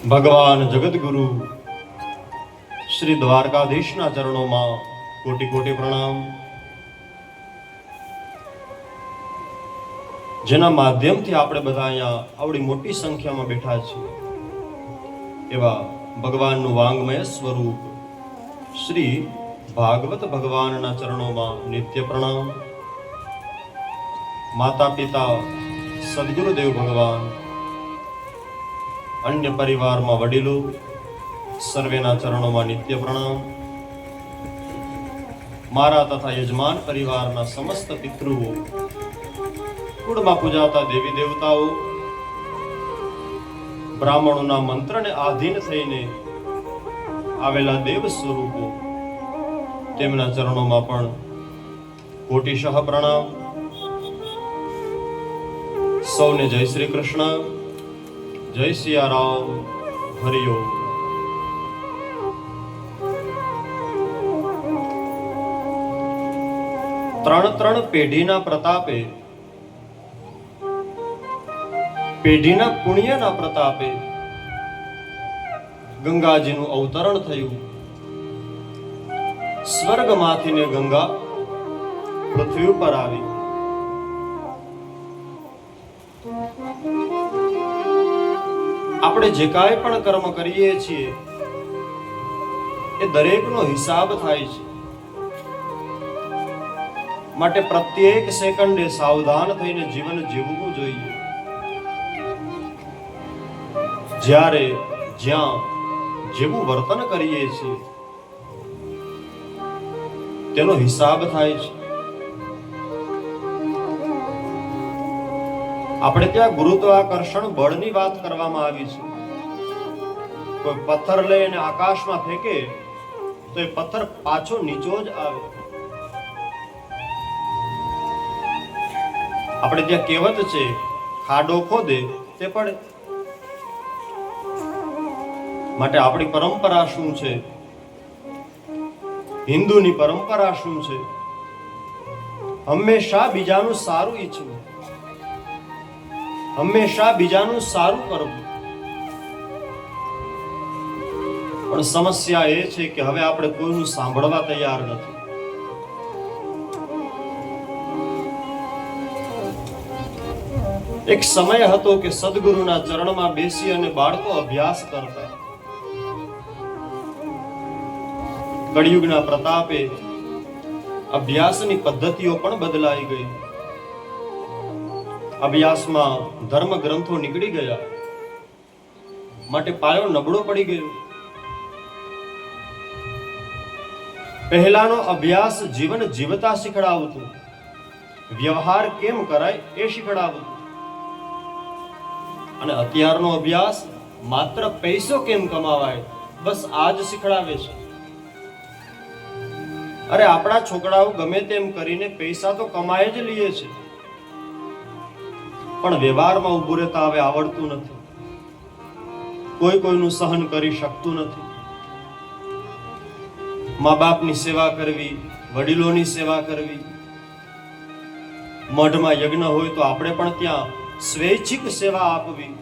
ભગવાન જગતગુરુ શ્રી દ્વારકાધીશના ચરણોમાં કોટી કોટી પ્રણામ. જેના માધ્યમથી આપણે બધા અહીંયા આવડી મોટી સંખ્યામાં બેઠા છીએ એવા ભગવાનનું વાંગમય સ્વરૂપ શ્રી ભાગવત ભગવાનના ચરણોમાં નિત્ય પ્રણામ. માતા પિતા સદગુરુદેવ ભગવાન, અન્ય પરિવારમાં વડીલો સર્વેના ચરણોમાં નિત્ય પ્રણામ. મારા તથા યજમાન પરિવારના સમસ્ત પિતૃઓ, કુળમાં પૂજાતા દેવી દેવતાઓ, બ્રાહ્મણોના મંત્રને આધીન થઈને આવેલા દેવ સ્વરૂપો, તેમના ચરણોમાં પણ કોટિશઃ પ્રણામ. સૌને જય શ્રી કૃષ્ણ, જય સિયારામ, હરિઓમ. ત્રણ પેઢીના પ્રતાપે, પેઢીના પુણ્યના પ્રતાપે ગંગાજીનું અવતરણ થયું. સ્વર્ગમાંથી ને ગંગા પૃથ્વી ઉપર આવી. આપણે જે કાંઈ પણ કર્મ કરીએ છીએ એ દરેકનો હિસાબ થાય છે. માટે પ્રત્યેક સેકન્ડે સાવધાન થઈને જીવન જીવવું જોઈએ. જ્યારે જ્યાં જેવું વર્તન કરીએ છીએ તેનો હિસાબ થાય છે. આપણે ત્યાં ગુરુત્વાકર્ષણ બળની વાત કરવામાં આવી છે. કોઈ પથ્થર લઈને આકાશમાં ફેંકે તો એ પથ્થર પાછો નીચો જ આવે. આપણે ત્યાં કહેવત છે, ખાડો ખોદે તે પડે. માટે આપણી પરંપરા શું છે, હિન્દુની પરંપરા શું છે? હંમેશા બીજાનું સારું ઈચ્છવું, હંમેશા બીજાનું સારું કરવું. પણ સમસ્યા એ છે કે હવે આપણે કોઈનું સાંભળવા તૈયાર નથી. એક સમય હતો કે સદગુરુના ચરણમાં બેસી અને બાળકો અભ્યાસ કરતા. કળિયુગના પ્રતાપે અભ્યાસની પદ્ધતિઓ પણ બદલાઈ ગઈ. અભ્યાસમાં ધર્મ ગ્રંથો નીકળી ગયા, માટે પાયો નબળો પડી ગયો. પહેલાનો અભ્યાસ જીવન જીવતા શીખડાવતું, વ્યવહાર કેમ કરાય એ શીખડાવતું. અને અત્યારનો અભ્યાસ માત્ર પૈસો કેમ કમાવાય બસ આ જ શીખડાવે છે. અરે આપણા છોકરાઓ ગમે તેમ કરીને પૈસા તો કમાય જ લે છે, પણ વ્યવહારમાં ઉભું રહેતા હવે આવડતું નથી. કોઈ કોઈનું સહન કરી શકતું નથી. મા બાપની સેવા કરવી, વડીલોની સેવા કરવી. મઠમાં યજ્ઞ હોય તો આપણે પણ ત્યાં સ્વૈચ્છિક સેવા આપવી.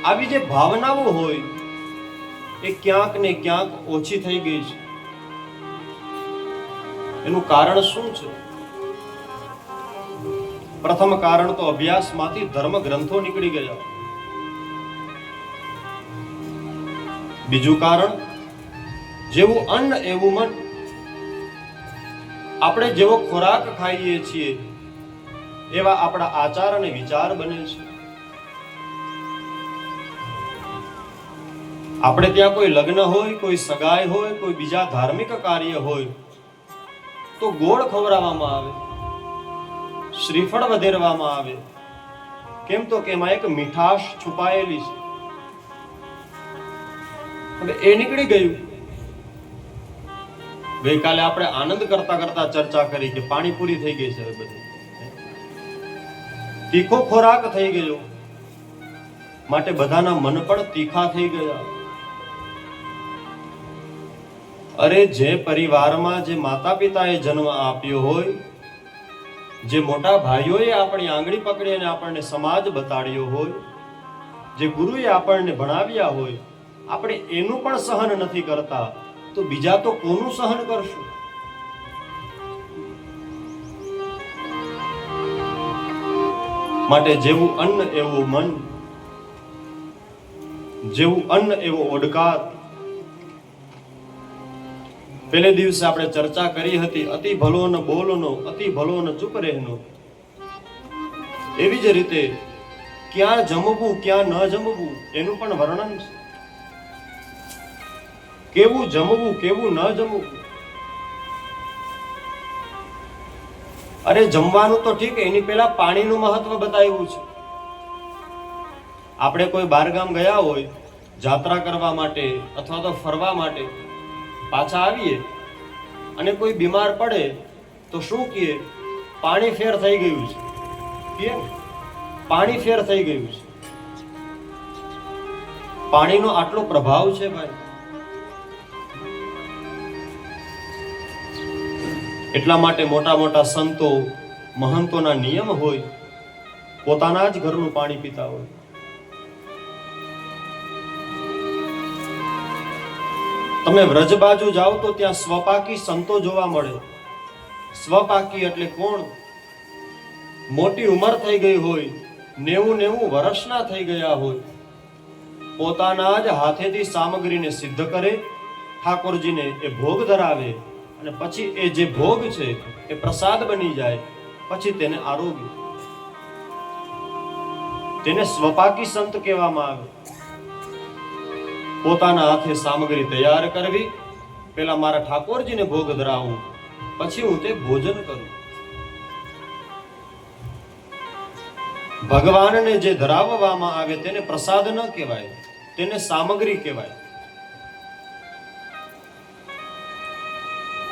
આવી જે ભાવનાઓ હોય એ ક્યાંક ને ક્યાંક ઓછી થઈ ગઈ છે. એનું કારણ શું છે? પ્રથમ કારણ તો અભ્યાસમાંથી ધર્મ ગ્રંથો નીકળી ગયા. બીજું કારણ, જેવું અન્ન એવું મન. આપણે જેવો ખોરાક ખાઈએ છીએ એવા આપણા આચાર અને વિચાર બને છે. આપણે ત્યાં કોઈ લગ્ન હોય, કોઈ સગાઈ હોય, કોઈ બીજા ધાર્મિક કાર્ય હોય તો ગોળ ખવડાવવામાં આવે, શ્રીફળ વધેરવામાં આવે. કેમ તો કે એમાં એક મીઠાશ છુપાયેલી છે. હવે એ નીકળી ગયું. ગઈકાલે આપણે આનંદ કરતા કરતા ચર્ચા કરી કે પાણીપુરી થઈ ગઈ છે. બધી તીખો ખોરાક થઈ ગયો, માટે બધાના મન પણ તીખા થઈ ગયા. અરે જે પરિવારમાં જે માતા પિતાએ જન્મ આપ્યો હોય, જે મોટા ભાઈઓએ આપણી આંગળી પકડી અને આપણને સમાજ બતાડ્યો હોય, જે ગુરુએ આપણને ભણાવ્યા હોય આપણે એનું પણ સહન નથી કરતા, તો બીજા તો કોનું સહન કરશું? માટે જેવું અન્ન એવું મન, જેવું અન્ન એવો ઓડકાર. પેલે દિવસે આપણે ચર્ચા કરી હતી, અતિ ભલો ન બોલનો, અતિ ભલો ન ચૂપ રહેનો. એવી જ રીતે ક્યાં જમવું ક્યાં ન જમવું એનું પણ વર્ણન છે. કેવું જમવું કેવું ન જમવું. અરે જમવાનું તો ઠીક, એની પહેલા પાણીનું મહત્વ બતાવ્યું છે. આપણે કોઈ બહારગામ ગયા હોય જાત્રા કરવા માટે અથવા તો ફરવા માટે, પાછા આવીએ અને કોઈ બીમાર પડે તો શું કહે? પાણી ફેર થઈ ગયું છે. કહે પાણી ફેર થઈ ગયું છે. પાણીનો આટલો પ્રભાવ છે ભાઈ. એટલા માટે મોટા મોટા સંતો મહંતોના નિયમ હોય, પોતાના જ ઘરનું પાણી પીતા હોય. તમે વ્રજ બાજુ જાઓ તો ત્યાં સ્વપાકી સંતો જોવા મળે. સ્વપાકી એટલે કોણ? મોટી ઉંમર થઈ ગઈ હોય, 90 વર્ષના થઈ ગયા હોય, પોતાના જ હાથેથી સામગ્રીને સિદ્ધ કરે, ઠાકોરજીને એ ભોગ ધરાવે, અને પછી એ જે ભોગ છે એ પ્રસાદ બની જાય, પછી તેને આરોગ્ય. તેને સ્વપાકી સંત કહેવામાં આવે. પોતાના હાથે સામગ્રી તૈયાર કરવી, પેલા મારા ઠાકોરજીને ભોગ ધરાવું, પછી હું તે ભોજન કરું. ભગવાનને જે ધરાવવામાં આવે તેને પ્રસાદ ન કહેવાય, તેને સામગ્રી કહેવાય.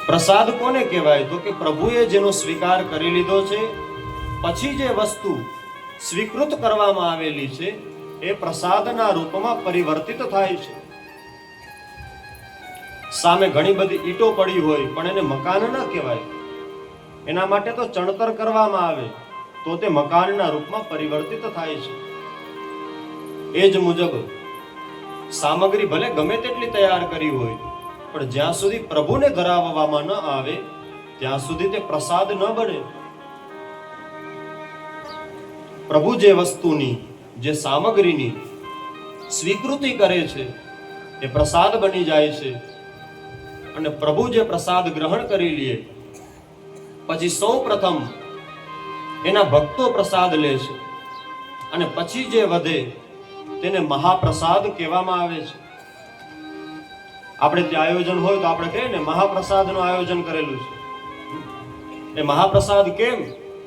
પ્રસાદ કોને કહેવાય? તો કે પ્રભુએ જેનો સ્વીકાર કરી લીધો છે, પછી જે વસ્તુ સ્વીકૃત કરવામાં આવેલી છે એ પ્રસાદના રૂપમાં પરિવર્તિત થાય છે. સામે ઘણી બધી ઈંટો પડી હોય પણ એને મકાન ન કહેવાય, એના માટે તો ચણતર કરવામાં આવે તો તે મકાનના રૂપમાં પરિવર્તિત થાય છે. એ જ મુજબ સામગ્રી ભલે ગમે તેટલી તૈયાર કરી હોય, પણ જ્યાં સુધી પ્રભુને ધરાવવામાં ન આવે ત્યાં સુધી તે પ્રસાદ ન બને. પ્રભુ જે વસ્તુની, જે સામગ્રીની સ્વીકૃતિ કરે છે એ પ્રસાદ બની જાય છે. અને પ્રભુ જે પ્રસાદ ગ્રહણ કરી લે પછી સૌ પ્રથમ એના ભક્તો પ્રસાદ લે છે, અને પછી જે વધે તેને મહાપ્રસાદ કહેવામાં આવે છે. આપણે ત્યાં આયોજન હોય તો આપણે કહીએ ને મહાપ્રસાદનું આયોજન કરેલું છે. એ મહાપ્રસાદ કેમ?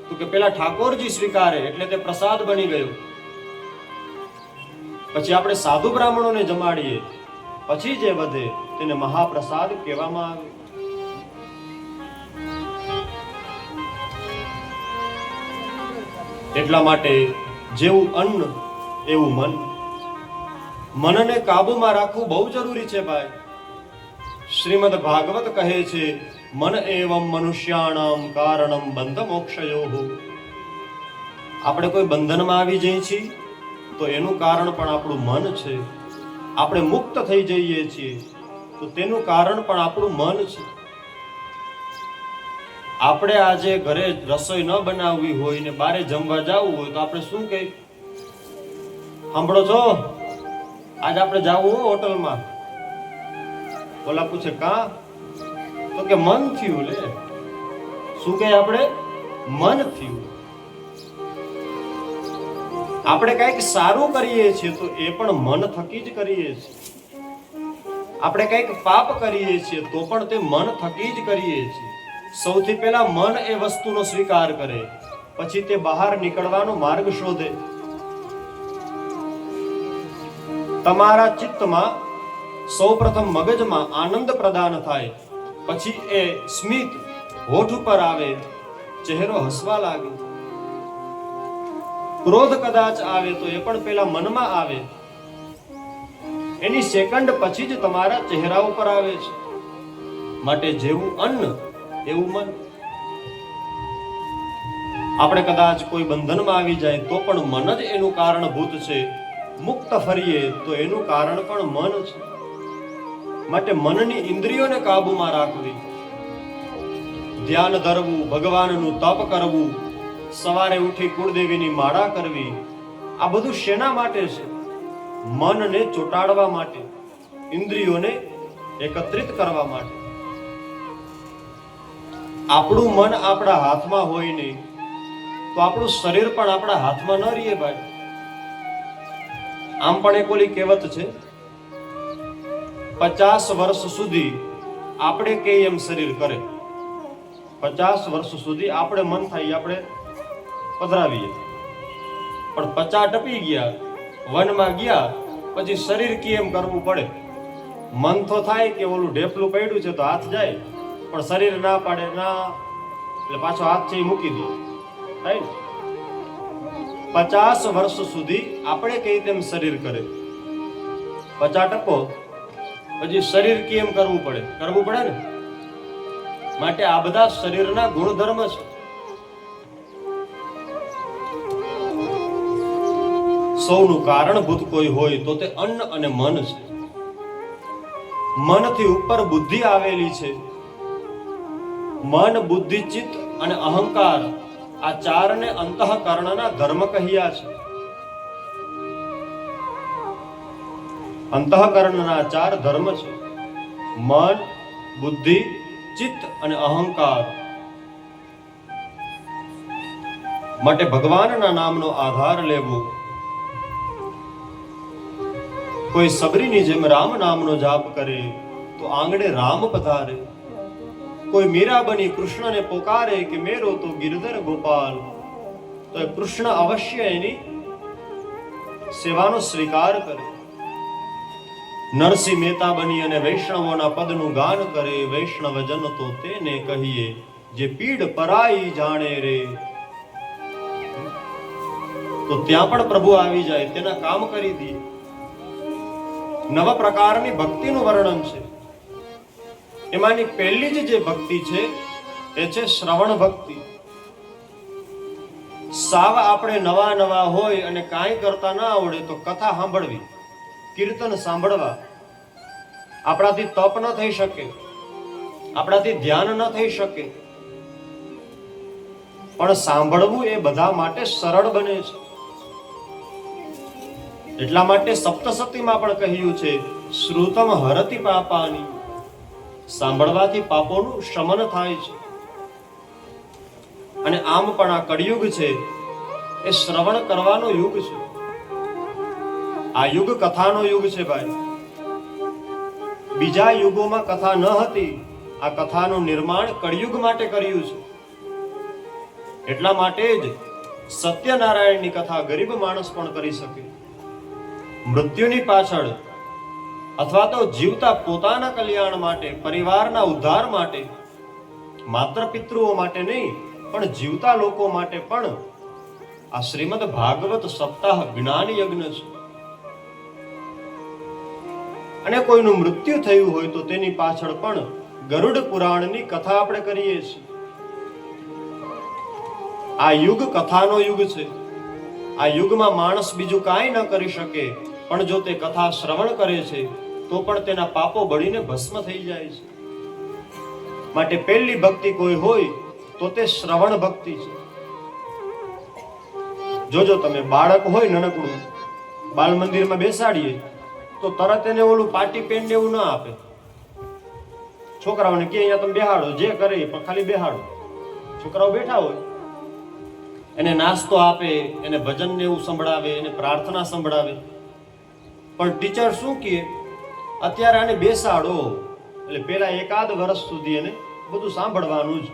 તો કે પેલા ઠાકોરજી સ્વીકારે એટલે તે પ્રસાદ બની ગયો. પછી આપણે સાધુ બ્રાહ્મણોને જમાડીએ, પછી જે વધે તેને મહાપ્રસાદ કહેવામાં આવે. એટલા માટે જેવું અન્ન એવું મન. મનને કાબુમાં રાખવું બહુ જરૂરી છે ભાઈ. શ્રીમદ ભાગવત કહે છે, મન એવં મનુષ્યાણામ કારણમ બંધ મોક્ષયોઃ. આપણે કોઈ બંધનમાં આવી જઈએ છીએ તો એનું કારણ પણ આપણું મન છે. આપણે મુક્ત થઈ જઈએ છીએ તો તેનું કારણ પણ આપણું મન છે. આપણે આજે ઘરે રસોઈ ન બનાવવી હોય ને બારે જમવા જવું હોય તો આપણે શું કહીએ? સાંભળો છો, આજ આપણે જવું હોટલમાં. ઓલા પૂછે કા? તો કે મન થયું. લે શું કહે? આપણે મન થયું. આપણે કંઈક સારું કરીએ છીએ તો એ પણ મન થકી જ કરીએ છીએ. આપણે કંઈક પાપ કરીએ છીએ તો પણ તે મન થકી જ કરીએ છીએ. સૌથી પહેલા મન એ વસ્તુનો સ્વીકાર કરે, પછી તે બહાર નીકળવાનો માર્ગ શોધે. તમારા ચિત્તમાં સૌપ્રથમ મગજમાં આનંદ પ્રદાન થાય, પછી એ સ્મિત હોઠ ઉપર આવે, ચહેરો હસવા લાગે. ક્રોધ કદાચ આવે તો એ પણ પેલા મનમાં આવે, એની સેકન્ડ પછી જ તમારા ચહેરા ઉપર આવે છે. માટે જેવું અન્ન એવું મન. આપણે કદાચ કોઈ બંધનમાં આવી જાય તો પણ મન જ એનું કારણભૂત છે. મુક્ત ફરીએ તો એનું કારણ પણ મન છે. માટે મનની ઇન્દ્રિયોને કાબુમાં રાખવી, ધ્યાન ધરવું, ભગવાનનું તપ કરવું, સવારે ઉઠી કુળદેવીની માળા કરવી, આ બધું શેના માટે છે? મનને ચોટાડવા માટે, ઇન્દ્રિયોને એકત્રિત કરવા માટે. આપણું મન આપણા હાથમાં હોય નહીં તો આપણું શરીર પણ આપણા હાથમાં ન રહીએ ભાઈ. આમ પણ એક ઓલી કહેવત છે, 50 વર્ષ સુધી આપણે કે એમ શરીર કરે. 50 વર્ષ સુધી આપણે મન થાય આપણે પધરાવીએ, પણ 50 ટપી ગયા, વનમાં ગયા પછી શરીર કે એમ કરવું પડે. મન તો થાય કે ઓલું ઢેફલું પડ્યું છે તો હાથ જાય, પણ શરીર ના પાડે, ના એટલે પાછો હાથ છે એ મૂકી દે. થાય ને? 50 વર્ષ સુધી આપણે કઈ તેમ શરીર કરે, 50 ટકો પછી શરીર કેમ કરવું પડે ને. માટે આ બધા શરીરના ગુણધર્મ છે. સૌનું કારણભૂત કોઈ હોય તો તે અન્ન અને મન છે. મનથી ઉપર બુદ્ધિ આવેલી છે. મન, બુદ્ધિ, ચિત્ત અને અહંકાર, આ ચારને અંતઃકરણના ધર્મ કહ્યા છે. અંતઃકરણના 4 ધર્મ છે: મન, બુદ્ધિ, ચિત્ત અને અહંકાર. માટે ભગવાનના નામનો આધાર લેવો. કોઈ સબરીની જેમ રામ નામનો જાપ કરે તો આંગણે રામ પધારે. કોઈ મીરા બની કૃષ્ણને પોકારે કે મેરો તો ગિરધર ગોપાલ, તો કૃષ્ણ અવશ્ય એની સેવાનો સ્વીકાર કરે. નરસિંહ મહેતા બની અને વૈષ્ણવોના પદનું ગાન કરે. વૈષ્ણવજન તો તેને કહીએ જે પીડ પરાઈ જાણે રે. તો ત્યાં પણ પ્રભુ આવી જાય, તેના કામ કરી દે. નવા પ્રકારની ભક્તિનું વર્ણન છે. એમાંની પહેલી જે ભક્તિ છે એ છે શ્રવણ ભક્તિ. સાવ આપણે નવા હોય અને કાંઈ કરતા ના આવડે તો કથા સાંભળવી, કીર્તન સાંભળવા. આપણાથી તપ ન થઈ શકે, આપણાથી ધ્યાન ન થઈ શકે, પણ સાંભળવું એ બધા માટે સરળ બને છે. એટલા માટે સપ્તસતીમાં પણ કહ્યું છે, શ્રુતમ હરતિ પાપાની. સાંભળવાથી પાપોનું શમન થાય છે. અને આમ પણ આ કળિયુગ છે એ શ્રવણ કરવાનો યુગ છે. આ યુગ કથાનો યુગ છે ભાઈ. બીજા યુગોમાં કથા ન હતી. આ કથાનું નિર્માણ કળિયુગ માટે કર્યું છે. એટલા માટે જ સત્યનારાયણની કથા ગરીબ માણસ પણ કરી શકે. મૃત્યુની પાછળ અથવા તો જીવતા પોતાના કલ્યાણ માટે, પરિવારના ઉદ્ધાર માટે, માત્ર પિતૃઓ માટે નહીં પણ જીવતા લોકો માટે પણ આ શ્રીમદ ભાગવત સપ્તાહ જ્ઞાન યજ્ઞ છે. અને કોઈનું મૃત્યુ થયું હોય તો તેની પાછળ પણ ગરુડ પુરાણની કથા આપણે કરીએ છીએ. આ યુગ કથાનો યુગ છે. આ યુગમાં માણસ બીજું કાંઈ ન કરી શકે, પણ જો તે કથા શ્રવણ કરે છે તો પણ તેના પાપો બળીને ભસ્મ થઈ જાય છે. માટે પહેલી ભક્તિ કોઈ હોય તો તે શ્રવણ ભક્તિ છે. જોજો તમે, બાળક હોય નનકડું, બાલ મંદિરમાં બેસાડીએ તો તરત એને ઓલું પાટી પેન ને એવું ના આપે. છોકરાઓને કે અહીંયા તમે બેહાડો, જે કરે પણ ખાલી બેહાડો. છોકરાઓ બેઠા હોય, એને નાસ્તો આપે, એને ભજન ને એવું સંભળાવે, એને પ્રાર્થના સંભળાવે. પણ ટીચર શું કહે, અત્યારે આને બેસાડો. એટલે પેલા એકાદ વર્ષ સુધી એને બધું સાંભળવાનું જ,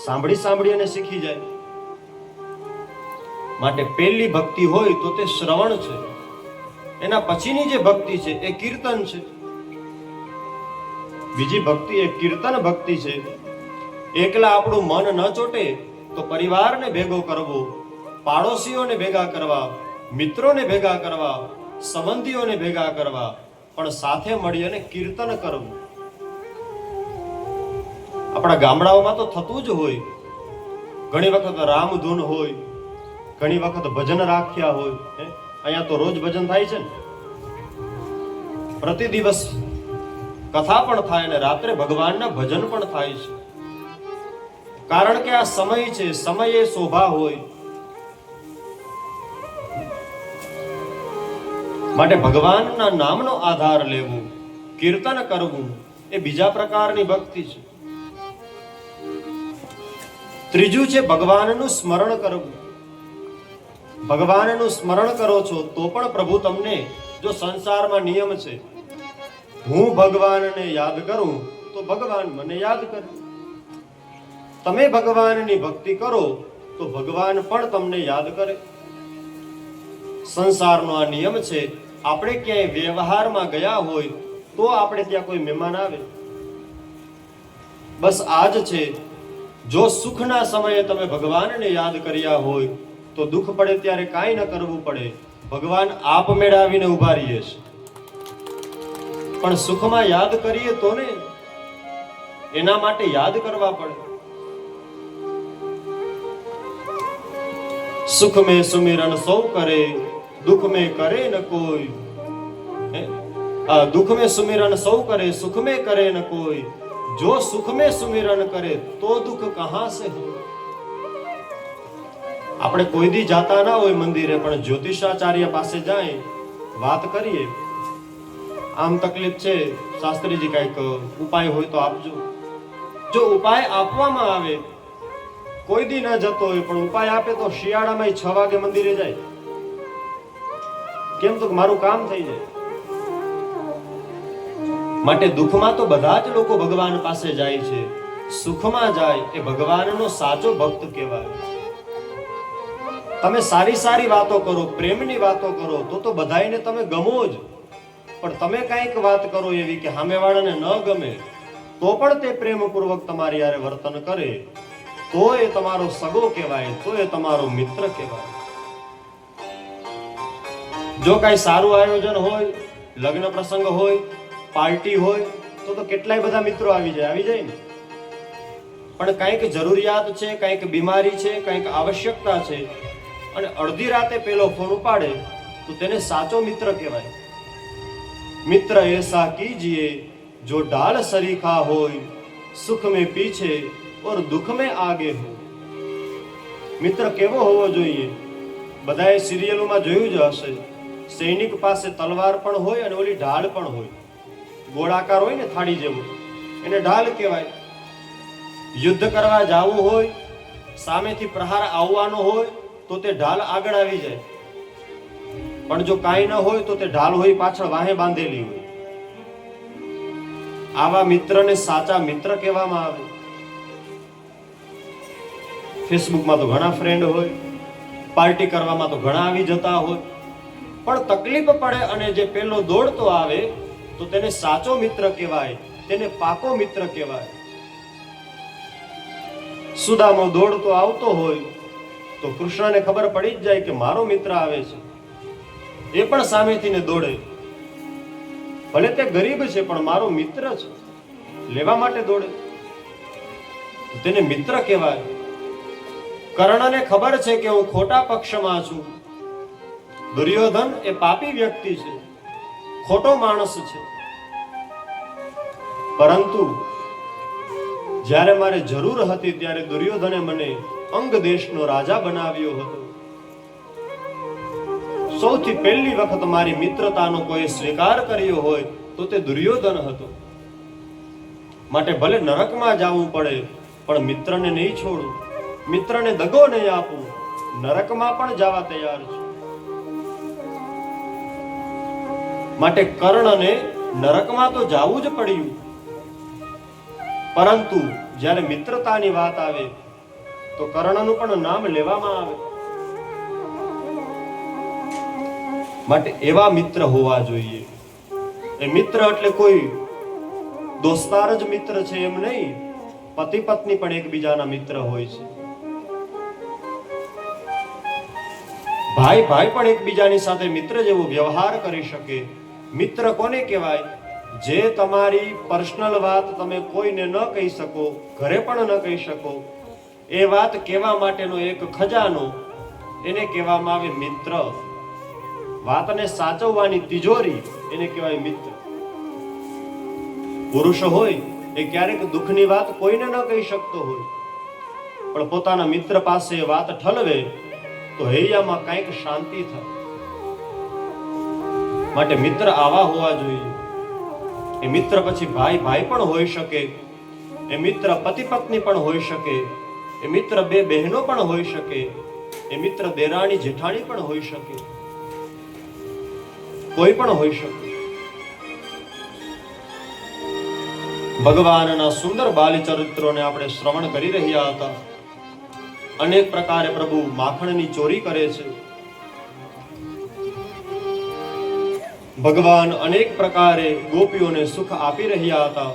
સાંભળી અને શીખી જાય. માટે પહેલી ભક્તિ હોય તો તે શ્રવણ છે. એના પછીની જે ભક્તિ છે એ કીર્તન છે. બીજી ભક્તિ એ કીર્તન ભક્તિ છે. એકલા આપણું મન ન ચોટે તો પરિવારને ભેગો કરવો, પાડોશીઓને ભેગા કરવા, મિત્રોને ભેગા કરવા, સંબંધીઓને ભેગા કરવા, પણ સાથે મળી અને કીર્તન કરવું. આપણા ગામડાઓમાં તો થતું જ હોય. ઘણી વખત રામધૂન હોય, ઘણી વખત ભજન રાખ્યા હોય, અહીંયા તો રોજ ભજન થાય છે ને, પ્રતિ દિવસ કથા પણ થાય અને રાત્રે ભગવાનના ભજન પણ થાય છે. કારણ કે આ સમય છે, સમયે શોભા હોય. માટે ભગવાનના નામનો આધાર લેવો, કીર્તન કરવું એ બીજા પ્રકારની ભક્તિ છે. ત્રીજું છે ભગવાનનું સ્મરણ કરવું. ભગવાનનું સ્મરણ કરો છો તો પણ પ્રભુ તમને, જો સંસારમાં નિયમ છે હું ભગવાનને યાદ કરું તો ભગવાન મને યાદ કરે, તમે ભગવાનની ભક્તિ કરો તો ભગવાન પણ તમને યાદ કરે. સંસારનો આ નિયમ છે. આપણે ક્યાંય વ્યવહારમાં ગયા હોય તો આપણે ત્યાં કોઈ મહેમાન આવે, બસ આ જ છે. જો સુખના સમયે તમે ભગવાનને યાદ કર્યા હોય તો દુઃખ પડે ત્યારે કાંઈ ન કરવું પડે, ભગવાન આપમેળે આવીને ઉભા રહીએ છે. પણ સુખમાં યાદ કરીએ તો ને, એના માટે યાદ કરવા પડે. સુખ में सुमिरन सौ करे, दुख में करे न कोई. दुख में सुमिरन सौ करे, सुख में करे न कोई. जो सुख में सुमिरन करे तो दुख कहां से हो. આપણે કોઈ દી જાતા ના હોય મંદિરે, પણ જ્યોતિષાચાર્ય પાસે જાય, વાત કરીએ, આમ તકલીફ છે શાસ્ત્રીજી, કઈક ઉપાય હોય તો આપજો. જો ઉપાય આપવામાં આવે, કોઈ દી ન જતો હોય પણ ઉપાય આપે તો શિયાળામાં 6 વાગે મંદિરે જાય. કેમ? તો મારું કામ થઈ જાય. માટે દુઃખમાં તો બધા જ લોકો ભગવાન પાસે જાય છે, સુખમાં જાય એ ભગવાનનો સાચો ભક્ત કહેવાય. તમે સારી સારી વાતો કરો, પ્રેમની વાતો કરો તો બધાને તમે ગમો જ. પણ તમે કંઈક વાત કરો એવી કે સામેવાળાને ન ગમે તો પણ તે પ્રેમપૂર્વક તમારી હારે વર્તન કરે, તો એ તમારો સગો કહેવાય, તો એ તમારો મિત્ર કહેવાય. જો કઈ સારું આયોજન હોય, લગ્ન પ્રસંગ હોય, પાર્ટી હોય તો કેટલાય બધા મિત્રો આવી જાય ને. પણ કંઈક જરૂરિયાત છે, કંઈક બીમારી છે, કંઈક આવશ્યકતા છે અને અડધી રાતે પેલો ફોન ઉપાડે તો તેને સાચો મિત્ર કહેવાય. મિત્ર એસા કીજીએ જો ડાલ સરીખા હોય, સુખ में पीछे और दुख में आगे हो. મિત્ર કેવો હોવો જોઈએ? બધાએ સિરિયલોમાં જોયું જ હશે, સૈનિક પાસે તલવાર પણ હોય અને ઓલી ઢાલ પણ હોય. ગોળાકાર હોય ને થાળી જેવું, એને ઢાલ કહેવાય. યુદ્ધ કરવા જવું હોય, સામેથી પ્રહાર આવવાનો હોય તો તે ઢાલ આગળ આવી જાય. પણ જો કાંઈ ન હોય તો તે ઢાલ હોય પાછળ વાહે બાંધેલી હોય. આવા મિત્રને સાચા મિત્ર કહેવામાં આવે. ફેસબુકમાં તો ઘણા ફ્રેન્ડ હોય, પાર્ટી કરવામાં તો ઘણા આવી જતા હોય, પણ તકલીફ પડે અને જે પેલો દોડતો આવે તો તેને સાચો મિત્ર કહેવાય, તેને પાકો મિત્ર કહેવાય. સુદામો દોડતો આવતો હોય તો કૃષ્ણને ખબર પડી જ જાય કે મારો મિત્ર આવે છે. એ પણ સામેથી ને દોડે, ભલે તે ગરીબ છે પણ મારો મિત્ર છે, લેવા માટે દોડે, તેને મિત્ર કહેવાય. કર્ણને ખબર છે કે હું ખોટા પક્ષમાં છું. દુર્યોધન એ પાપી વ્યક્તિ છે, ખોટો માણસ છે, પરંતુ જ્યારે મારે જરૂર હતી ત્યારે દુર્યોધને મને અંગ દેશનો રાજા બનાવ્યો હતો. સૌથી પહેલી વખત મારી મિત્રતાનો કોઈ સ્વીકાર કર્યો હોય તો તે દુર્યોધન હતો. માટે ભલે નરકમાં જવું પડે પણ મિત્રને નહીં છોડું, મિત્રને દગો નહીં આપું, નરકમાં પણ જવા તૈયાર છું. માટે કર્ણને નરકમાં તો જવું જ પડ્યું, પરંતુ જ્યારે મિત્રતાની વાત આવે તો કર્ણનું પણ નામ લેવામાં આવે. માટે એવા મિત્ર હોવા જોઈએ. એ મિત્ર એટલે કોઈ દોસ્તાર જ મિત્ર છે એમ નહીં, પતિ પત્ની પણ એકબીજાના મિત્ર હોય છે. ભાઈ ભાઈ પણ એકબીજાની સાથે મિત્ર જેવો વ્યવહાર કરી શકે. મિત્ર કોને કહેવાય? જે તમારી પર્સનલ વાત તમે કોઈને ન કહી શકો, ઘરે પણ ન કહી શકો, એ વાત કહેવા માટેનો એક ખજાનો, એને કહેવામાં આવે મિત્ર. વાતને સાચવવાની તિજોરી એને કહેવાય મિત્ર. પુરુષ હોય એ ક્યારેક દુઃખની વાત કોઈને ન કહી શકતો હોય, પણ પોતાના મિત્ર પાસે વાત ઠલવે તો હૈયામાં કંઈક શાંતિ થાય. માટે મિત્ર આવા હોવા જોઈએ. એ મિત્ર પછી ભાઈ ભાઈ પણ હોઈ શકે, એ મિત્ર પતિ પત્ની પણ હોઈ શકે, એ મિત્ર બે બહેનો પણ હોઈ શકે, એ મિત્ર દેરાણી જેઠાણી પણ હોઈ શકે, કોઈ પણ હોઈ શકે. ભગવાનના સુંદર બાલી ચરિત્રોને આપણે શ્રવણ કરી રહ્યા હતા. અનેક પ્રકારે પ્રભુ માખણની ચોરી કરે છે. ભગવાન અનેક પ્રકારે ગોપીઓને સુખ આપી રહ્યા હતા.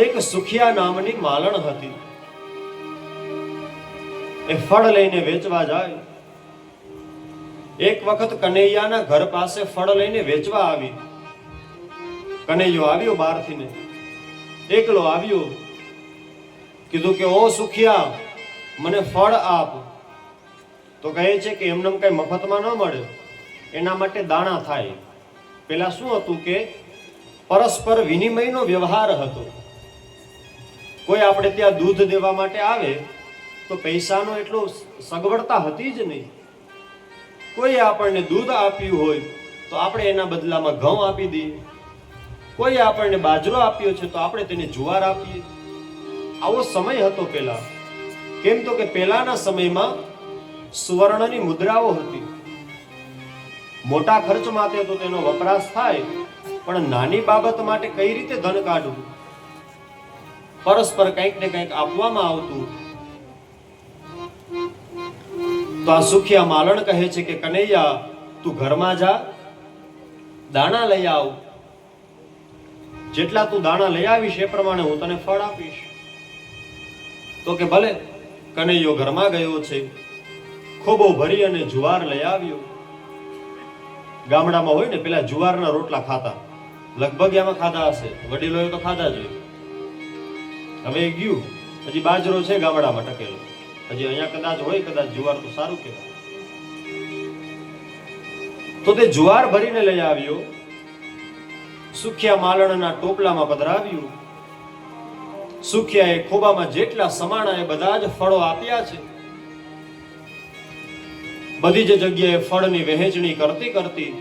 એક સુખિયા નામની માલણ હતી. એ ફળ લઈને વેચવા જાય. એક વખત કનૈયાના ઘર પાસે ફળ લઈને વેચવા આવી. કનૈયો આવ્યો બહારથી ને એકલો આવ્યો. કીધું કે ઓ સુખિયા, મને ફળ આપ. તો કહે છે કે એમનેમ કઈ મફતમાં ન મળે, એના માટે દાણા થાય. પેલા શું હતું કે પરસ્પર વિનિમયનો વ્યવહાર હતો. કોઈ આપણે ત્યાં દૂધ દેવા માટે આવે તો પૈસાનો એટલો સગવડતા હતી જ નહીં. કોઈ આપણને દૂધ આપ્યું હોય તો આપણે એના બદલામાં ઘઉં આપી દઈએ. કોઈ આપણને બાજરો આપ્યો છે તો આપણે તેને જુવાર આપીએ. આવો સમય હતો પેલા. કેમ તો કે પેલાના સમયમાં સુવર્ણની મુદ્રાઓ હતી. મોટા ખર્ચ માટે તો તેનો વપરાશ થાય, પણ નાની બાબત માટે કઈ રીતે ધન કાઢવું? પરસ્પર કંઈક ને કંઈક આપવામાં આવતું. તો આ સુખિયા માલણ કહે છે કે કનૈયા, તું ઘરમાં જા, દાણા લઈ આવ. જેટલા તું દાણા લઈ આવીશ એ પ્રમાણે હું તને ફળ આપીશ. તો કે ભલે. કનૈયો ઘરમાં ગયો છે, ખોબો ભરી અને જુવાર લઈ આવ્યો. ગામડામાં હોય ને પેલા જુવારના રોટલા ખાતા, લગભગ એમાં ખાધા હશે, વડીલોએ તો ખાધા જ હોય. હવે ગયું, હજી બાજરો છે ગામડામાં ટકેલો, હજી અહીંયા કદાચ હોય, કદાચ જુવાર તો સારું કહેવાય. તો તે જુવાર ભરીને લઈ આવ્યો. સુખિયા માલણના ટોપલામાં પધરાવ્યું. સુખિયાએ ખોબામાં જેટલા સમાણા એ બધા જ ફળો આપ્યા છે. બધી જ જગ્યાએ ફળની વહેંચણી કરતી કરતી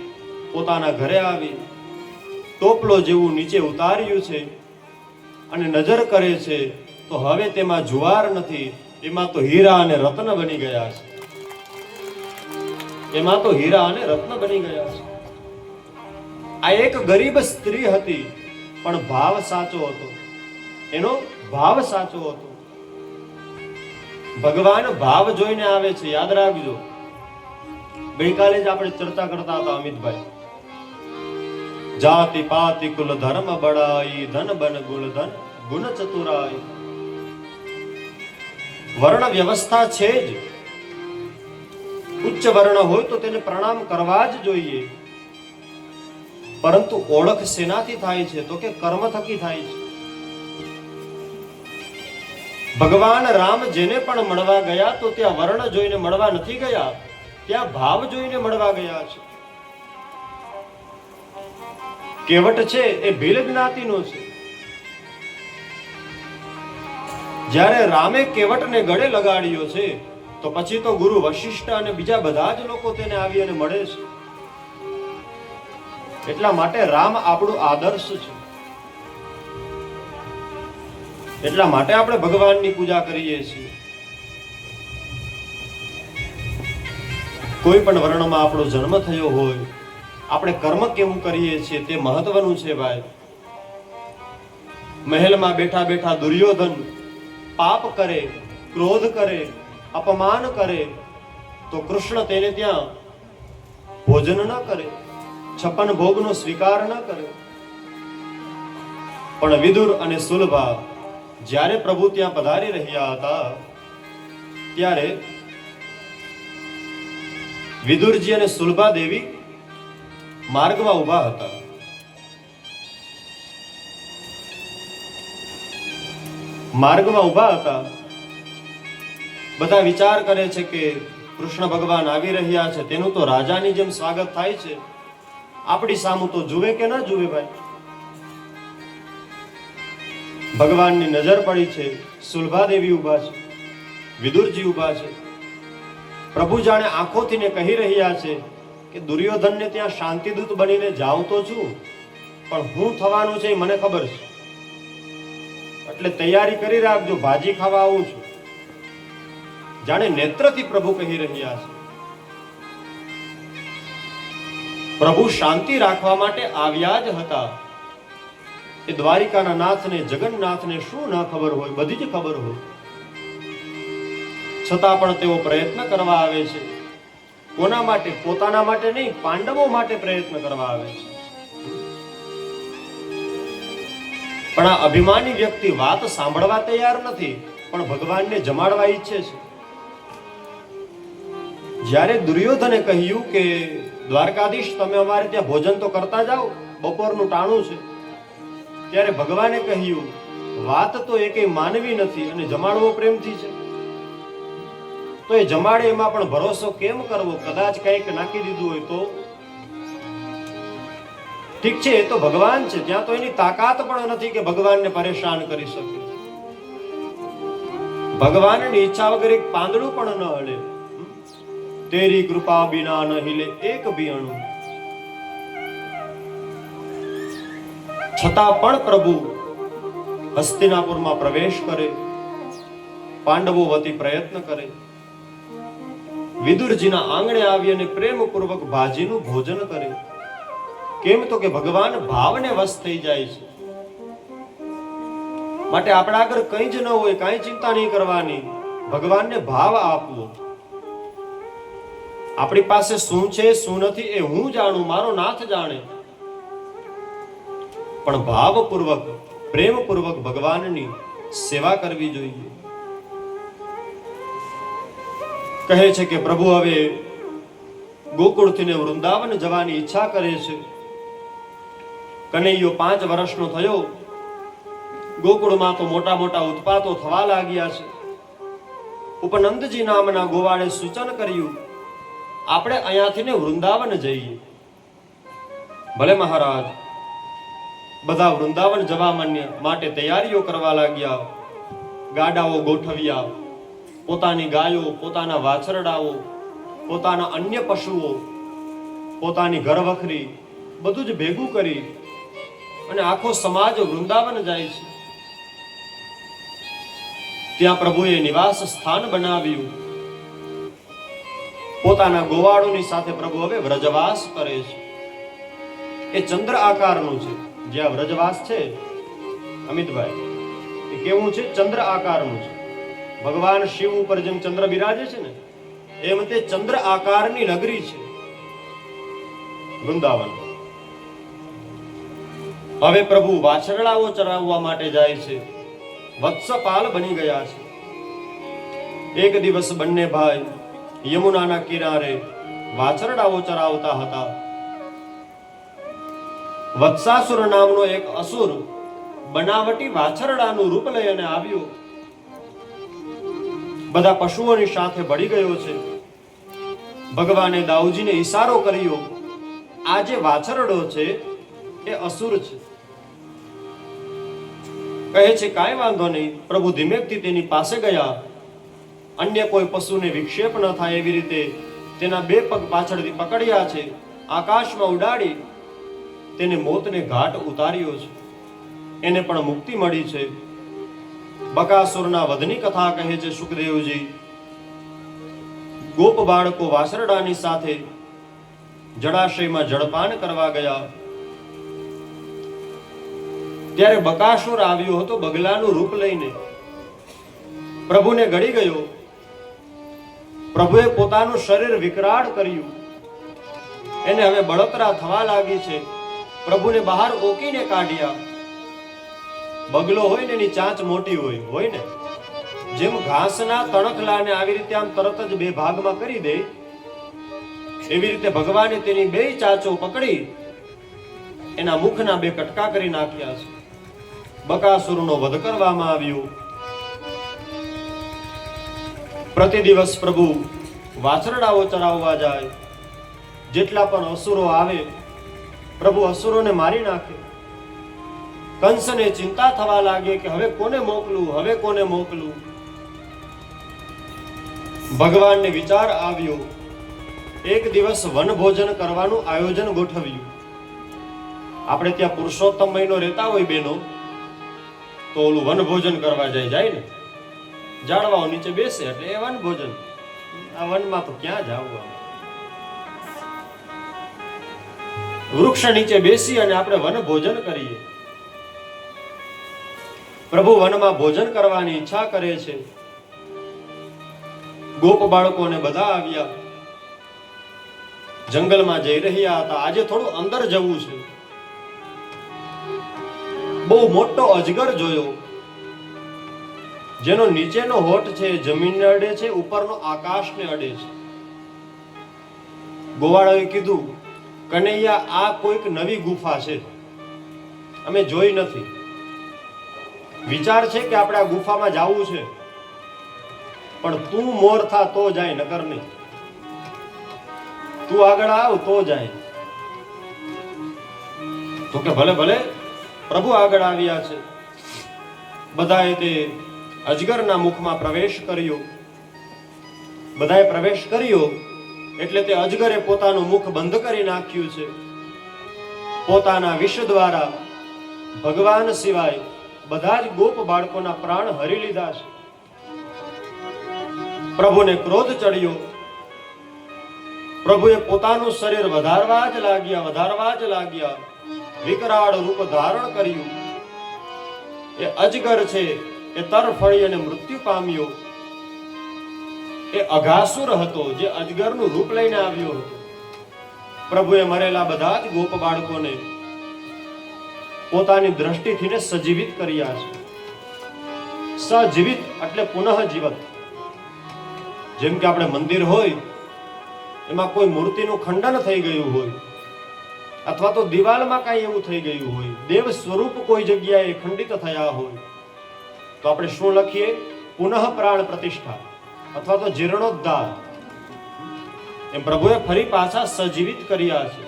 પોતાના ઘરે આવી ટોપલો જેવું નીચે ઉતાર્યું છે અને નજર કરે છે તો હવે તેમાં જુવાર નથી, એમાં તો હીરા અને રત્ન બની ગયા છે. એમાં તો હીરા અને રત્ન બની ગયા છે. આ એક ગરીબ સ્ત્રી હતી, પણ ભાવ સાચો હતો. એનો ભાવ સાચો હતો. ભગવાન ભાવ જોઈને આવે છે, યાદ રાખજો. ગઈકાલે જ આપણે ચર્ચા કરતા હતા અમિતભાઈ. જાતિ પાતિ કુલ ધર્મ બળાઈ, ધન બન ગુલ ધન ગુણ ચતુરાઈ. વર્ણ વ્યવસ્થા છે જ. ઉચ્ચ વર્ણ હોય તો તેને પ્રણામ કરવા જ જોઈએ. પરંતુ ઓળખ શેનાથી થાય છે? તો કે કર્મ થકી થાય છે. ભગવાન રામ જેને પણ મળવા ગયા તો ત્યાં વર્ણ જોઈને મળવા નથી ગયા, ત્યાં ભાવ જોઈને મળવા ગયા છે. કેવટ છે એ ભીલ જ્ઞાતિનો છે. જ્યારે રામે કેવટને ગળે લગાડ્યો છે તો પછી તો ગુરુ વશિષ્ઠ અને બીજા બધા જ લોકો તેને આવી અને મળે છે. એટલા માટે રામ આપણું આદર્શ છે. એટલા માટે આપણે ભગવાનની પૂજા કરીએ છીએ. કોઈ પણ વર્ણમાં આપણો જન્મ થયો હોય, આપણે કર્મ કેવું કરીએ છીએ તે મહત્વનું છે ભાઈ. મહેલમાં બેઠા બેઠા દુર્યોધન પાપ કરે, ક્રોધ કરે, અપમાન કરે તો કૃષ્ણ તેને ત્યાં ભોજન ન કરે, 56 ભોગનો સ્વીકાર ન કરે. પણ વિદુર અને સુલભા જ્યારે પ્રભુ ત્યાં પધારી રહ્યા હતા ત્યારે વિદુરજી અને સુલભા દેવી માર્ગમાં ઊભા હતા. માર્ગમાં ઊભા હતા. બધા વિચાર કરે છે કે કૃષ્ણ ભગવાન આવી રહ્યા છે તેનું તો રાજાની જેમ સ્વાગત થાય છે. આપણી સામું તો જુએ કે ના જુએ ભાઈ? ભગવાનની નજર પડી છે. સુલભાદેવી ઊભા છે, વિદુરજી ઊભા છે. પ્રભુ જાણે આંખોથી ને કહી રહ્યા છે કે દુર્યોધનને ત્યાં શાંતિદૂત બનીને જાઉં તો છું, પણ હું થવાનું છે એ મને ખબર છે, એટલે તૈયારી કરી રાખજો, ભાજી ખાવા આવું છું. જાણે નેત્રથી પ્રભુ કહી રહ્યા છે. પ્રભુ શાંતિ રાખવા માટે આવ્યા જ હતા. એ દ્વારિકાના નાથને, જગન્નાથને શું ના ખબર હોય? બધી જ ખબર હોય. છતાં પણ તેઓ પ્રયત્ન કરવા આવે છે. કોના માટે? પોતાના માટે નહીં, પાંડવો માટે પ્રયત્ન કરવા આવે છે. પણ આ અભિમાની વ્યક્તિ વાત સાંભળવા તૈયાર નથી, પણ ભગવાનને જમાડવા ઈચ્છે છે. જ્યારે દુર્યોધને કહ્યું કે દ્વારકાધીશ તમે અમારે ત્યાં ભોજન તો કરતા જાઓ, બપોરનું ટાણું છે, ત્યારે ભગવાને કહ્યું વાત તો એકેય માનવી નથી અને જમાડવો પ્રેમથી છે. તો એ જમાડે એમાં પણ ભરોસો કેમ કરવો? કદાચ કંઈક નાખી દીધું હોય તો ઠીક છે, એ તો ભગવાન છે, ત્યાં તો એની તાકાત પણ નથી કે ભગવાનને પરેશાન કરી શકે. ભગવાનની ઈચ્છા વગર એક પાંદડું પણ ન હલે. તેરી કૃપા બિના ન हिले એક બી અણુ. છતાં પણ પ્રભુ હસ્તિનાપુરમાં પ્રવેશ કરે, પાંડવો વતી પ્રયત્ન કરે, વિદુરજીના આંગણે આવી અને પ્રેમપૂર્વક ભાજીનું ભોજન કરે. કેમ તો કે ભગવાન ભાવને વશ થઈ જાય છે. માટે આપણા આગળ કંઈ જ ન હોય, કાંઈ ચિંતા નહીં કરવાની, ભગવાનને ભાવ આપવો. આપણી પાસે શું છે શું નથી એ હું જાણું, મારો નાથ જાણે, પણ ભાવપૂર્વક, પ્રેમપૂર્વક ભગવાનની સેવા કરવી જોઈએ. કહે છે કે પ્રભુ હવે ગોકુળથી ને વૃંદાવન જવાની ઈચ્છા કરે છે. કનૈયો 5 વર્ષનો થયો. ગોકુળમાં તો મોટા મોટા ઉત્પાતો થવા લાગ્યા છે. ઉપનંદજી નામના ગોવાળે સૂચન કર્યું આપણે અહીંયાથી ને વૃંદાવન જઈએ. ભલે મહારાજ. બધા વૃંદાવન જવા માટે તૈયારીઓ કરવા લાગ્યા. ગાડાઓ ગોઠવ્યા, પોતાની ગાયો, પોતાના વાછરડાઓ, પોતાના અન્ય પશુઓ, પોતાની ઘરવખરી બધું જ ભેગું કરી અને આખો સમાજ વૃંદાવન જાય છે. ત્યાં પ્રભુએ નિવાસ સ્થાન બનાવ્યું. પોતાના ગોવાળોની સાથે પ્રભુ હવે વ્રજવાસ કરે છે. એ ચંદ્ર આકારનું છે. જે આ વ્રજવાસ છે અમિતભાઈ, એ કેવું છે? ચંદ્ર આકારનું છે. ભગવાન શિવ ઉપર જેમ ચંદ્ર બિરાજે છે ને, એમ તે ચંદ્ર આકારની નગરી છે વૃંદાવન. હવે પ્રભુ વાછરડાઓ ચરાવવા માટે જાય છે. વત્સપાલ બની ગયા છે. એક દિવસ બંને ભાઈ યમુનાના કિનારે વાછરડાઓ ચરાવતા હતા. વત્સાસુર નામનો એક અસુર બનાવટી વાછરડાનું રૂપ લઈને આવ્યો. બધા પશુઓની સાથે ભળી ગયો છે. ભગવાને દાઉજીને ઈશારો કર્યો, આ જે વાછરડો છે એ અસુર છે. કહે છે કાંઈ વાંધો નહીં. પ્રભુ ધીમેકથી તેની પાસે ગયા. અન્ય કોઈ પશુને વિક્ષેપ ન થાય એવી રીતે તેના 2 પગ પાછળથી પકડ્યા છે. આકાશમાં ઉડાડી તેને મોતને ઘાટ ઉતાર્યો છે. એને પણ મુક્તિ મળી છે. બકાસુરના વધની કથા કહે છે સુખદેવજી. ગોપ બાળકો વાછરડાની સાથે જળાશયમાં જળપાન કરવા ગયા. ત્યારે બકાસુર આવ્યો હતો બગલાનું રૂપ લઈને. પ્રભુને ગળી ગયો. પ્રભુએ પોતાનું શરીર વિકરાળ કર્યું. એને હવે બળતરા થવા લાગી છે. પ્રભુને બહાર ઓકીને કાઢ્યા. બગલો હોય ને એની ચાંચ મોટી હોય ને, જેમ ઘાસના તણખલાને આવી રીતે આમ તરત જ 2 ભાગમાં કરી દે, એવી રીતે ભગવાને તેની 2 ચાંચો પકડી એના મુખના 2 કટકા કરી નાખ્યા છે. બકાસુરનો વધ કરવામાં આવ્યો. પ્રતિ દિવસ પ્રભુ વાછરડાઓ ચરાવવા જાય, જેટલા પણ અસુરો આવે પ્રભુ અસુરોને મારી નાખે. કંસને ચિંતા થવા લાગે કે હવે કોને મોકલું, હવે કોને મોકલું. ભગવાનને વિચાર આવ્યો, એક દિવસ વનભોજન કરવાનું આયોજન ગોઠવ્યું. આપણે ત્યાં પુરુષોત્તમ મહિનો રહેતા હોય બેનો, તો ઓલું વનભોજન કરવા જાય ને, ઝાડવાઓ નીચે બેસે એટલે એ વનભોજન. આ વનમાં તો ક્યાં જવું, વૃક્ષ નીચે બેસી અને આપણે વનભોજન કરીએ. પ્રભુ વનમાં ભોજન કરવાની ઈચ્છા કરે છે. ગોપ બાળકોને બધા આવ્યા, જંગલમાં જઈ રહ્યા હતા. આજે થોડું અંદર જવું છે. બહુ મોટો અજગર જોયો, જેનો નીચેનો હોઠ છે જમીનને અડે છે, ઉપરનો આકાશને અડે છે. ગોવાળોએ કીધું, કનૈયા, આ કોઈક નવી ગુફા છે, અમે જોઈ નથી. વિચાર છે કે આપણે આ ગુફામાં જવું છે, પણ તું મોર થા તો જાય, નકર નહીં. તું આગળ આવ તો જાય. તો કે ભલે ભલે. પ્રભુ આગળ આવ્યા છે. બધાએ તે અજગરના મુખમાં પ્રવેશ કર્યો. બધાએ પ્રવેશ કર્યો એટલે તે અજગરે પોતાનું મુખ બંધ કરી નાખ્યું છે. પોતાના વિષ દ્વારા ભગવાન સિવાય બધા જ ગોપ બાળકોના પ્રાણ હરી લીધા છે. પ્રભુને ક્રોધ ચડ્યો. પ્રભુએ પોતાનું શરીર વધારવા જ લાગ્યા. વિકરાળ રૂપ ધારણ કર્યું. એ અજગર છે એ તરફળી અને મૃત્યુ પામ્યો. એ અઘાસુર હતો, જે અજગરનું રૂપ લઈને આવ્યો હતો. પ્રભુએ મરેલા બધા જ ગોપ બાળકોને પોતાની દ્રષ્ટિથી સજીવિત કર્યા છે. સજીવિત એટલે પુનઃ જીવત. જેમ કે આપણે મંદિર હોય, એમાં કોઈ મૂર્તિનું ખંડન થઈ ગયું હોય, અથવા તો દિવાલમાં કાંઈ એવું થઈ ગયું હોય, દેવ સ્વરૂપ કોઈ જગ્યાએ ખંડિત થયા હોય, તો આપણે શું લખીએ? પુનઃ પ્રાણ પ્રતિષ્ઠા અથવા તો જીર્ણોદ્ધાર. એમ પ્રભુએ ફરી પાછા સજીવિત કર્યા છે,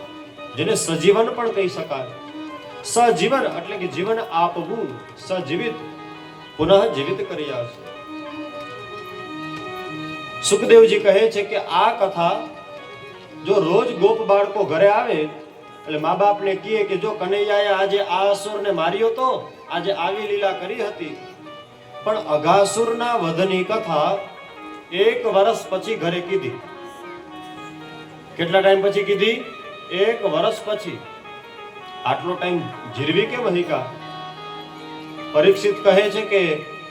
જેને સજીવન પણ કહી શકાય. સજીવન એટલે કે જીવન આપવું, સજીવિત, પુનઃ જીવિત કર્યા છે. સુખદેવજી કહે છે કે આ કથા જો રોજ ગોપ બાળકો ઘરે આવે એટલે મા બાપને કહે કે જો કનૈયાએ આજે આ અસુરને માર્યો તો, આજે આવી લીલા કરી હતી. પણ અઘાસુરના વધની કથા 1 વર્ષ પછી ઘરે કીધી. કેટલા ટાઈમ પછી કીધી? 1 વર્ષ પછી. આટલો ટાઈમ જીરવી કેમ હૈકા? પરીક્ષિત કહે છે કે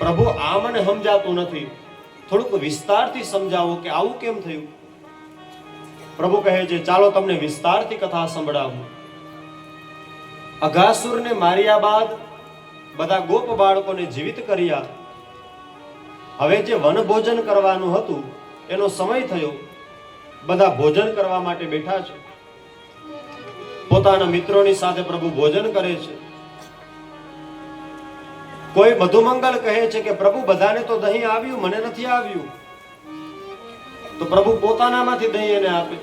પ્રભુ આ મને સમજાતું નથી, થોડુંક વિસ્તારથી સમજાવો કે આવું કેમ થયું. પ્રભુ કહે છે ચાલો તમને વિસ્તારથી કથા સંભળાવું. અઘાસુરને માર્યા બાદ બધા ગોપ બાળકોને જીવિત કર્યા. હવે જે વનભોજન કરવાનું હતું એનો સમય થયો. બધા ભોજન કરવા માટે બેઠા છે. પોતાના મિત્રોની સાથે પ્રભુ ભોજન કરે છે. કોઈ મધુમંગલ કહે છે કે પ્રભુ બધાને તો દહીં આવ્યું, મને નથી આવ્યું. તો પ્રભુ પોતાનામાંથી દહીં એને આપે.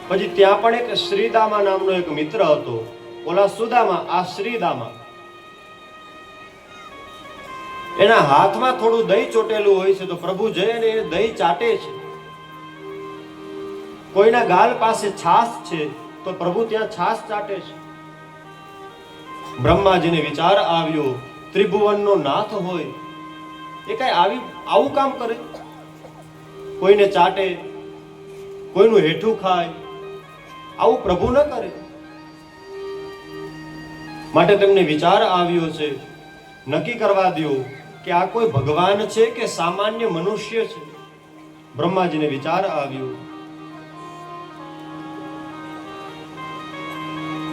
પછી ત્યાં પણ એક શ્રીદામા નામનો એક મિત્ર હતો. ઓલા સુદામા, આ શ્રીદામા. એના હાથમાં થોડું દહીં ચોટેલું હોય છે, તો પ્રભુ જઈને એ દહીં ચાટે છે. કોઈના ગાલ પાસે છાસ છે તો પ્રભુ ત્યાં છાસ ચાટે છે. બ્રહ્માજીને વિચાર આવ્યો, ત્રિભુવનનો નાથ હોય એ કઈ આવું કામ કરે? કોઈને ચાટે, કોઈનું હેઠું ખાય, આવું પ્રભુ ન કરે. માટે તેમને વિચાર આવ્યો છે, નક્કી કરવા દો કે આ કોઈ ભગવાન છે કે સામાન્ય મનુષ્ય છે. બ્રહ્માજીને વિચાર આવ્યો.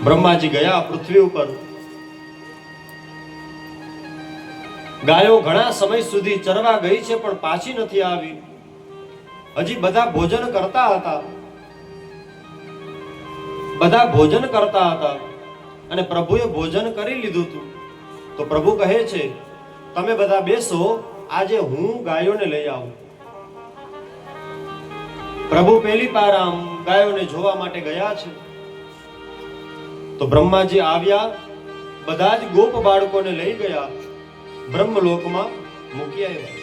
બ્રહ્માજી ગયા પૃથ્વી ઉપર. ગાયો ઘણા સમય સુધી ચરવા ગઈ છે પણ પાછી નથી આવી. હજી બધા ભોજન કરતા હતા. અને પ્રભુએ ભોજન કરી લીધું હતું. તો પ્રભુ કહે છે તમે બધા બેસો, આજે હું ગાયોને લઈ આવું. પ્રભુ પહેલી પાર આમ ગાયોને જોવા માટે ગયા છે તો બ્રહ્માજી આવ્યા, બધા જ ગોપ બાળકોને લઈ ગયા, બ્રહ્મલોકમાં મૂકી આવ્યા.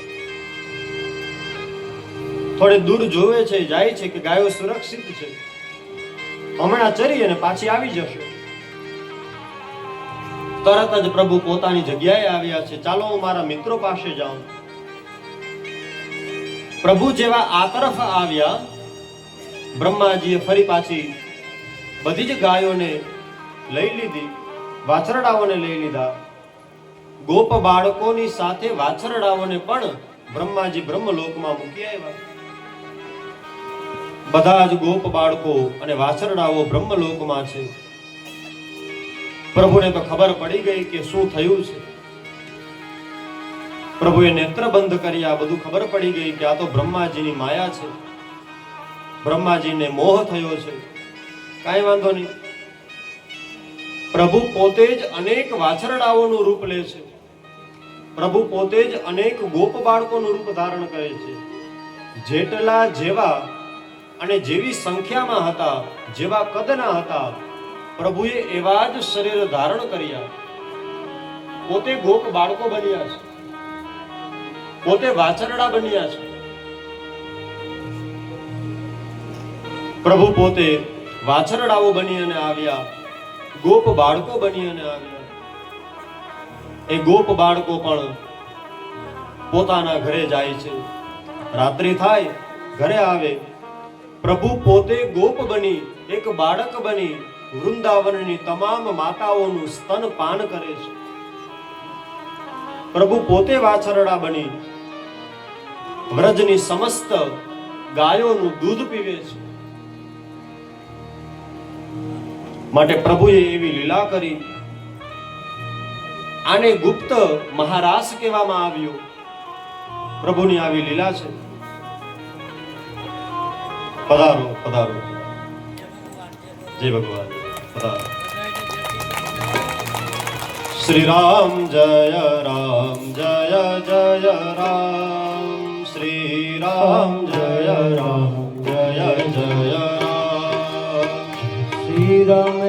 થોડે દૂર જોવે છે, જાય છે કે ગાયો સુરક્ષિત છે, હમણાં ચરી અને પાછી આવી જશે. તરત જ પ્રભુ પોતાની જગ્યાએ આવ્યા છે. ચાલો હું મારા મિત્રો પાસે જાઉં. પ્રભુ જેવા આ તરફ આવ્યા, બ્રહ્માજીએ ફરી પાછી બધી જ ગાયોને લઈ લીધી, વાછરડાઓને લઈ લીધા. ગોપ બાળકોની સાથે વાછરડાઓને પણ બ્રહ્માજી બ્રહ્મલોકમાં મૂકી આવ્યા. બધા જ ગોપ બાળકો અને વાછરડાઓ બ્રહ્મલોકમાં છે. પ્રભુને તો ખબર પડી ગઈ કે શું થયું છે. પ્રભુએ નેત્ર બંધ કર્યા, બધું ખબર પડી ગઈ કે આ તો બ્રહ્માજીની માયા છે, બ્રહ્માજીને મોહ થયો છે. કાંઈ વાંધો નહીં. પ્રભુ પોતે જ અનેક વાછરડાઓનું રૂપ લે છે. પ્રભુ પોતે જ અનેક ગોપ બાળકોનું રૂપ ધારણ કરે છે. જેટલા જેવા અને જેવી સંખ્યામાં હતા, જેવા કદના હતા, પ્રભુએ એવા જ શરીર ધારણ કર્યા. પોતે ગોપ બાળકો બન્યા છે, પોતે વાછરડા બન્યા છે. પ્રભુ પોતે વાછરડાઓ બની અને આવ્યા, ગોપ બાળકો બની અને આવ્યા. એ ગોપ બાળકો પણ પોતાના ઘરે જાય છે. રાત્રિ થાય, ઘરે આવે. પ્રભુ પોતે ગોપ બની, એક બાળક બની વૃંદાવનની તમામ માતાઓનું સ્તન પાન કરે છે. પ્રભુ પોતે વાછરડા બની વ્રજની સમસ્ત ગાયોનું દૂધ પીવે છે. માટે પ્રભુએ એવી લીલા કરી. આને ગુપ્ત મહારાસ કહેવામાં આવ્યું. પ્રભુની આવી લીલા છે. પધારો પધારો, જય ભગવાન, પધારો. શ્રી રામ જય રામ, જય જય રામ. શ્રી રામ જય રામ, જય જય રામ. શ્રી રામ